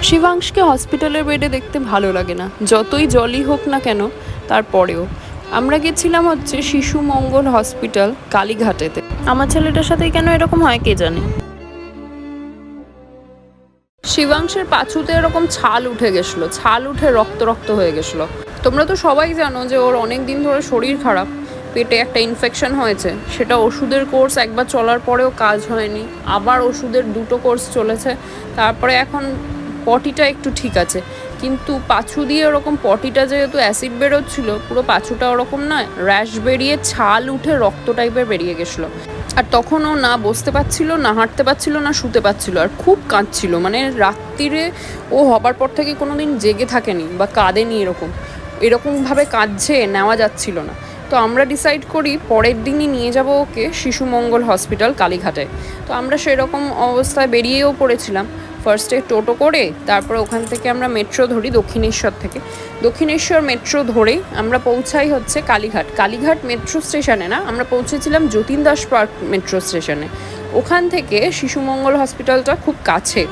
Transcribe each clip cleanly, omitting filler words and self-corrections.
শিবাংশকে হসপিটালের বেডে দেখতে ভালো লাগে না, যতই জলই হোক না কেন। তারপরেও আমরা গেছিলাম হচ্ছে শিশু মঙ্গল হসপিটাল কালীঘাটেতে। আমার ছেলেটার সাথে কেন এরকম হয় কে জানে। শিবাংশের পাছুতে এরকম ছাল উঠে গেছিলো, ছাল উঠে রক্ত রক্ত হয়ে গেছিলো। তোমরা তো সবাই জানো যে ওর অনেক দিন ধরে শরীর খারাপ, পেটে একটা ইনফেকশন হয়েছে। সেটা ওষুধের কোর্স একবার চলার পরেও কাজ হয়নি, আবার ওষুধের 2টো কোর্স চলেছে। তারপরে এখন পটিটা একটু ঠিক আছে, কিন্তু পাছু দিয়ে ওরকম পটিটা যেহেতু অ্যাসিড বেরোচ্ছিলো, পুরো পাছুটা ওরকম নয়, র্যাশ বেরিয়ে ছাল উঠে রক্ত টাইপের বেরিয়ে গেছিলো। আর তখন ও না বসতে পারছিল, না হাঁটতে পারছিল, না শুতে পারছিল, আর খুব কাঁদছিল। মানে রাত্রিরে ও হবার পর থেকে কোনো দিন জেগে থাকেনি বা কাঁদেনি, এরকমভাবে কাঁদছে, নেওয়া যাচ্ছিল না। তো আমরা ডিসাইড করি পরের দিনই নিয়ে যাব ওকে শিশু মঙ্গল হসপিটাল কালীঘাটে। তো আমরা সেরকম অবস্থায় বেরিয়েও পড়েছিলাম। ফার্স্টে টোটো করে, তারপরে ওখান থেকে আমরা মেট্রো ধরি দক্ষিণেশ্বর থেকে। দক্ষিণেশ্বর মেট্রো ধরে আমরা পৌঁছাই হচ্ছে কালীঘাট। কালীঘাট মেট্রো স্টেশনে না, আমরা পৌঁছেছিলাম যতীন দাস পার্ক মেট্রো স্টেশনে। ওখান থেকে শিশু মঙ্গল হসপিটালটা খুব কাছে।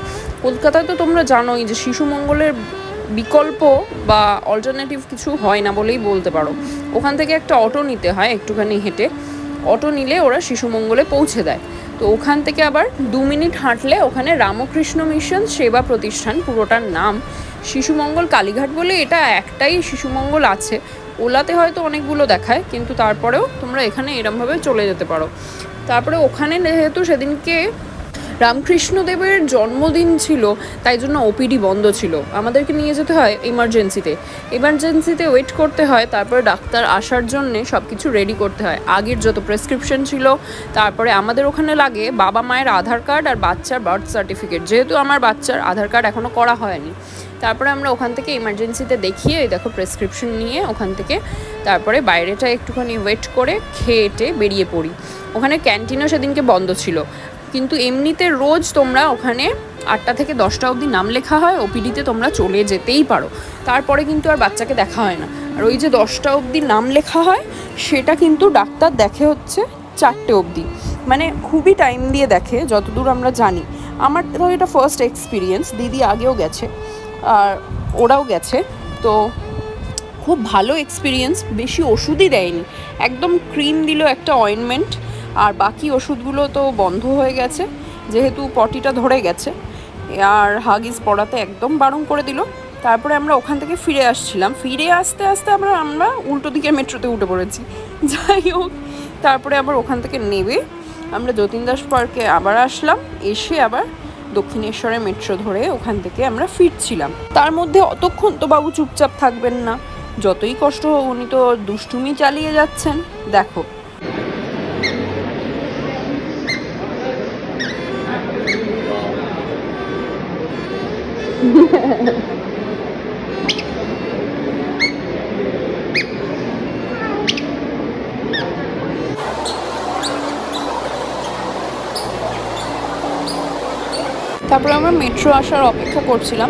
কলকাতায় তো তোমরা জানোই যে শিশু মঙ্গলের বিকল্প বা অল্টারনেটিভ কিছু হয় না বলেই বলতে পারো। ওখান থেকে একটা অটো নিতে হয়, একটুখানি হেঁটে। অটো নিলে ওরা শিশু মঙ্গলে পৌঁছে দেয়। তো ওখান থেকে আবার 2 মিনিট হাঁটলে ওখানে রামকৃষ্ণ মিশন সেবা প্রতিষ্ঠান, পুরোটার নাম শিশু মঙ্গল কালীঘাট বলে। এটা একটাই শিশু মঙ্গল আছে, ওলাতে হয়তো অনেকগুলো দেখায়, কিন্তু তারপরেও তোমরা এখানে এরমভাবে চলে যেতে পারো। তারপরে ওখানে যেহেতু সেদিনকে রামকৃষ্ণদেবের জন্মদিন ছিল, তাই জন্য ওপিডি বন্ধ ছিল। আমাদেরকে নিয়ে যেতে হয় ইমার্জেন্সিতে ওয়েট করতে হয়। তারপরে ডাক্তার আসার জন্যে সব কিছু রেডি করতে হয়। আগের যত প্রেসক্রিপশন ছিল, তারপরে আমাদের ওখানে লাগে বাবা মায়ের আধার কার্ড আর বাচ্চার বার্থ সার্টিফিকেট। যেহেতু আমার বাচ্চার আধার কার্ড এখনও করা হয়নি, তারপরে আমরা ওখান থেকে ইমার্জেন্সিতে দেখিয়ে দেখো প্রেসক্রিপশন নিয়ে ওখান থেকে তারপরে বাইরেটা একটুখানি ওয়েট করে খেয়ে বেরিয়ে পড়ি। ওখানে ক্যান্টিনও সেদিনকে বন্ধ ছিল, কিন্তু এমনিতে রোজ তোমরা ওখানে 8টা থেকে 10টা অবধি নাম লেখা হয়, ওপিডিতে তোমরা চলে যেতেই পারো। তারপরে কিন্তু আর বাচ্চাকে দেখা হয় না। আর ওই যে 10টা অবধি নাম লেখা হয়, সেটা কিন্তু ডাক্তার দেখে হচ্ছে 4টে অবধি, মানে খুবই টাইম দিয়ে দেখে যতদূর আমরা জানি। আমার তো এটা ফার্স্ট এক্সপিরিয়েন্স, দিদি আগেও গেছে আর ওরাও গেছে, তো খুব ভালো এক্সপিরিয়েন্স। বেশি ওষুধই দেয়নি, একদম ক্রিম দিল, একটা অয়েনমেন্ট, আর বাকি ওষুধগুলো তো বন্ধ হয়ে গেছে যেহেতু পটিটা ধরে গেছে। আর হাগিস পড়াতে একদম বারণ করে দিল। তারপরে আমরা ওখান থেকে ফিরে আসছিলাম, ফিরে আসতে আসতে আমরা উল্টো দিকের মেট্রোতে উঠে পড়েছি। যাই হোক, তারপরে আবার ওখান থেকে নেবে আমরা যতীন দাস পার্কে আবার আসলাম, এসে আবার দক্ষিণেশ্বরের মেট্রো ধরে ওখান থেকে আমরা ফিরছিলাম। তার মধ্যে অতক্ষণ তো বাবু চুপচাপ থাকবেন না, যতই কষ্ট হোক উনি তো দুষ্টুমি চালিয়ে যাচ্ছেন। দেখো তারপরে আমরা মেট্রো আসার অপেক্ষা করছিলাম।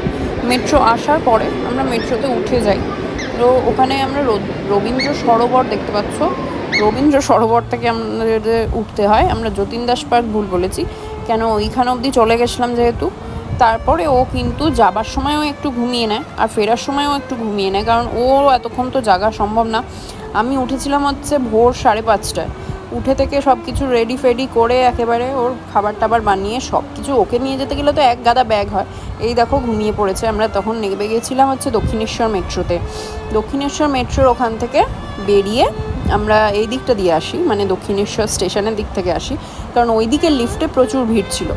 মেট্রো আসার পরে আমরা মেট্রোতে উঠে যাই। তো ওখানে আমরা রবীন্দ্র সরোবর দেখতে পাচ্ছ, রবীন্দ্র সরোবর থেকে আমাদের উঠতে হয়। আমরা যতীন দাস পার্ক ভুল বলেছি, কেন ওইখান অবধি চলে গেছিলাম যেহেতু। তারপরে ও কিন্তু যাবার সময়ও একটু ঘুমিয়ে নেয় আর ফেরার সময়ও একটু ঘুমিয়ে নেয়, কারণ ও এতক্ষণ তো জাগা সম্ভব না। আমি উঠেছিলাম হচ্ছে ভোর 5:30টায়। উঠে থেকে সব কিছু রেডি ফেডি করে একেবারে ওর খাবার টাবার বানিয়ে সব কিছু, ওকে নিয়ে যেতে গেলে তো এক গাদা ব্যাগ হয়। এই দেখো ঘুমিয়ে পড়েছে। আমরা তখন নেমে গেছিলাম হচ্ছে দক্ষিণেশ্বর মেট্রোতে। দক্ষিণেশ্বর মেট্রোর ওখান থেকে বেরিয়ে আমরা এই দিকটা দিয়ে আসি, মানে দক্ষিণেশ্বর স্টেশনের দিক থেকে আসি, কারণ ওই দিকে লিফটে প্রচুর ভিড় ছিল।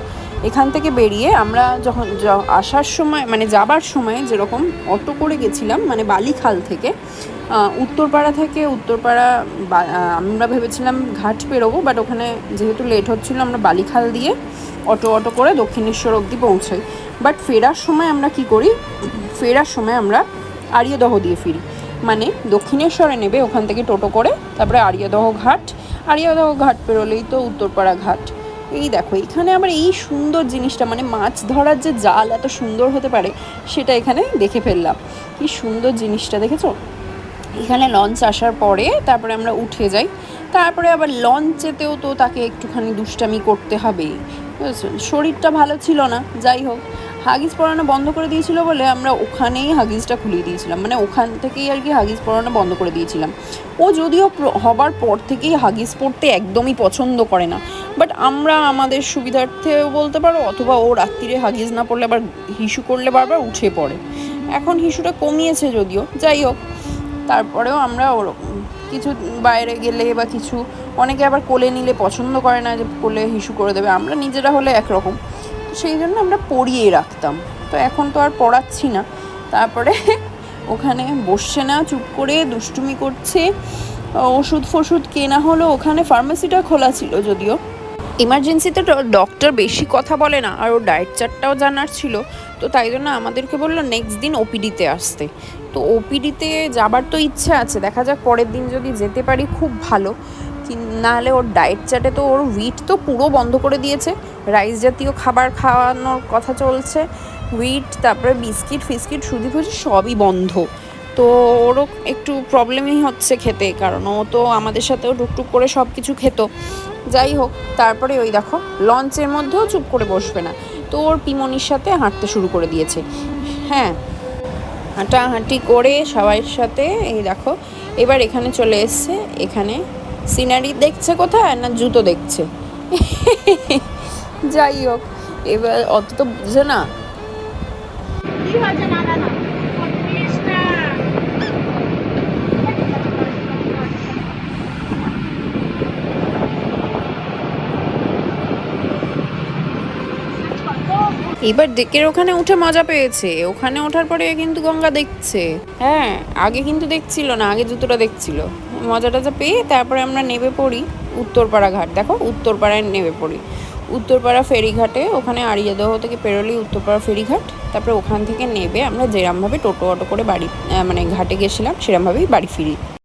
এখান থেকে বেরিয়ে আমরা যখন আসার সময়, মানে যাবার সময় যেরকম অটো করে গেছিলাম, মানে বালিখাল থেকে উত্তরপাড়া আমরা ভেবেছিলাম ঘাট পেরোবো, বাট ওখানে যেহেতু লেট হচ্ছিলো আমরা বালিখাল দিয়ে অটো করে দক্ষিণেশ্বর অবধি পৌঁছাই। বাট ফেরার সময় আমরা কি করি, ফেরার সময় আমরা আরিয়াদহ দিয়ে ফিরি, মানে দক্ষিণেশ্বরে নেবে ওখান থেকে টোটো করে, তারপরে আরিয়াদহ ঘাট পেরোলেই তো উত্তরপাড়া ঘাট। এই দেখো এখানে আবার এই সুন্দর জিনিসটা, মানে মাছ ধরার যে জাল এত সুন্দর হতে পারে সেটা এখানে দেখে ফেললাম। কি সুন্দর জিনিসটা দেখেছো। এখানে লঞ্চ আসার পরে তারপরে আমরা উঠে যাই। তারপরে আবার লঞ্চেতেও তো তাকে একটুখানি দুষ্টামি করতে হবে, বুঝেছেন। শরীরটা ভালো ছিল না, যাই হোক হাগিস পরানো বন্ধ করে দিয়েছিল বলে আমরা ওখানেই হাগিসটা খুলিয়ে দিয়েছিলাম, মানে ওখান থেকেই আর কি হাগিস পরানো বন্ধ করে দিয়েছিলাম। ও যদিও হবার পর থেকেই হাগিস পরতে একদমই পছন্দ করে না, বাট আমরা আমাদের সুবিধার্থেও বলতে পারো, অথবা ও রাত্রিরে হাগিস না পড়লে আবার হিসু করলে বারবার উঠে পড়ে। এখন হিসুটা কমিয়েছে যদিও, যাই হোক, তারপরেও আমরা ওরকম কিছু বাইরে গেলে বা কিছু, অনেকে আবার কোলে নিলে পছন্দ করে না যে কোলে হিসু করে দেবে, আমরা নিজেরা হলে একরকম, সেই জন্য আমরা পরিয়েই রাখতাম। তো এখন তো আর পড়াচ্ছি না। তারপরে ওখানে বসছে না, চুপ করে দুষ্টুমি করছে। ওষুধ ফষুধ কেনা হলো, ওখানে ফার্মেসিটা খোলা ছিল যদিও। ইমার্জেন্সিতে ডক্টর বেশি কথা বলে না, আর ওর ডায়েট চার্টটাও জানার ছিল, তো তাই জন্য আমাদেরকে বললো নেক্সট দিন ওপিডিতে আসতে। তো ওপিডিতে যাবার তো ইচ্ছে আছে, দেখা যাক পরের দিন যদি যেতে পারি খুব ভালো, নাহলে ওর ডায়েট চার্টে তো ওর হুইট তো পুরো বন্ধ করে দিয়েছে, রাইস জাতীয় খাবার খাওয়ানোর কথা চলছে, হুইট, তারপরে বিস্কিট ফিস্কিট সুজি ফুজি সবই বন্ধ। তো ওরও একটু প্রবলেমই হচ্ছে খেতে, কারণ ও তো আমাদের সাথেও টুকটুক করে সব কিছু খেত। যাই হোক, তারপরে ওই দেখো লঞ্চের মধ্যেও চুপ করে বসবে না, তো ওর পিমনির সাথে হাঁটতে শুরু করে দিয়েছে। হ্যাঁ, হাঁটাহাঁটি করে সবার সাথে, এই দেখো এবার এখানে চলে এসছে। এখানে সিনারি দেখছে কোথায়, না জুতো দেখছে। যাই হোক, এবার অত তো বুঝে না। এবার ডেকের ওখানে উঠে মজা পেয়েছে, ওখানে ওঠার পরে কিন্তু গঙ্গা দেখছে। হ্যাঁ, আগে কিন্তু দেখছিল না, আগে জুতোটা দেখছিল। মজাটা যা পেয়ে তারপরে আমরা নেমে পড়ি উত্তরপাড়া ঘাট। দেখো উত্তরপাড়ায় নেমে পড়ি, উত্তরপাড়া ফেরিঘাটে, ওখানে আড়িয়াদহ থেকে পেরোলেই উত্তরপাড়া ফেরিঘাট। তারপরে ওখান থেকে নেবে আমরা যেরমভাবে টোটো অটো করে বাড়ি, মানে ঘাটে গেছিলাম সেরমভাবেই বাড়ি ফিরি।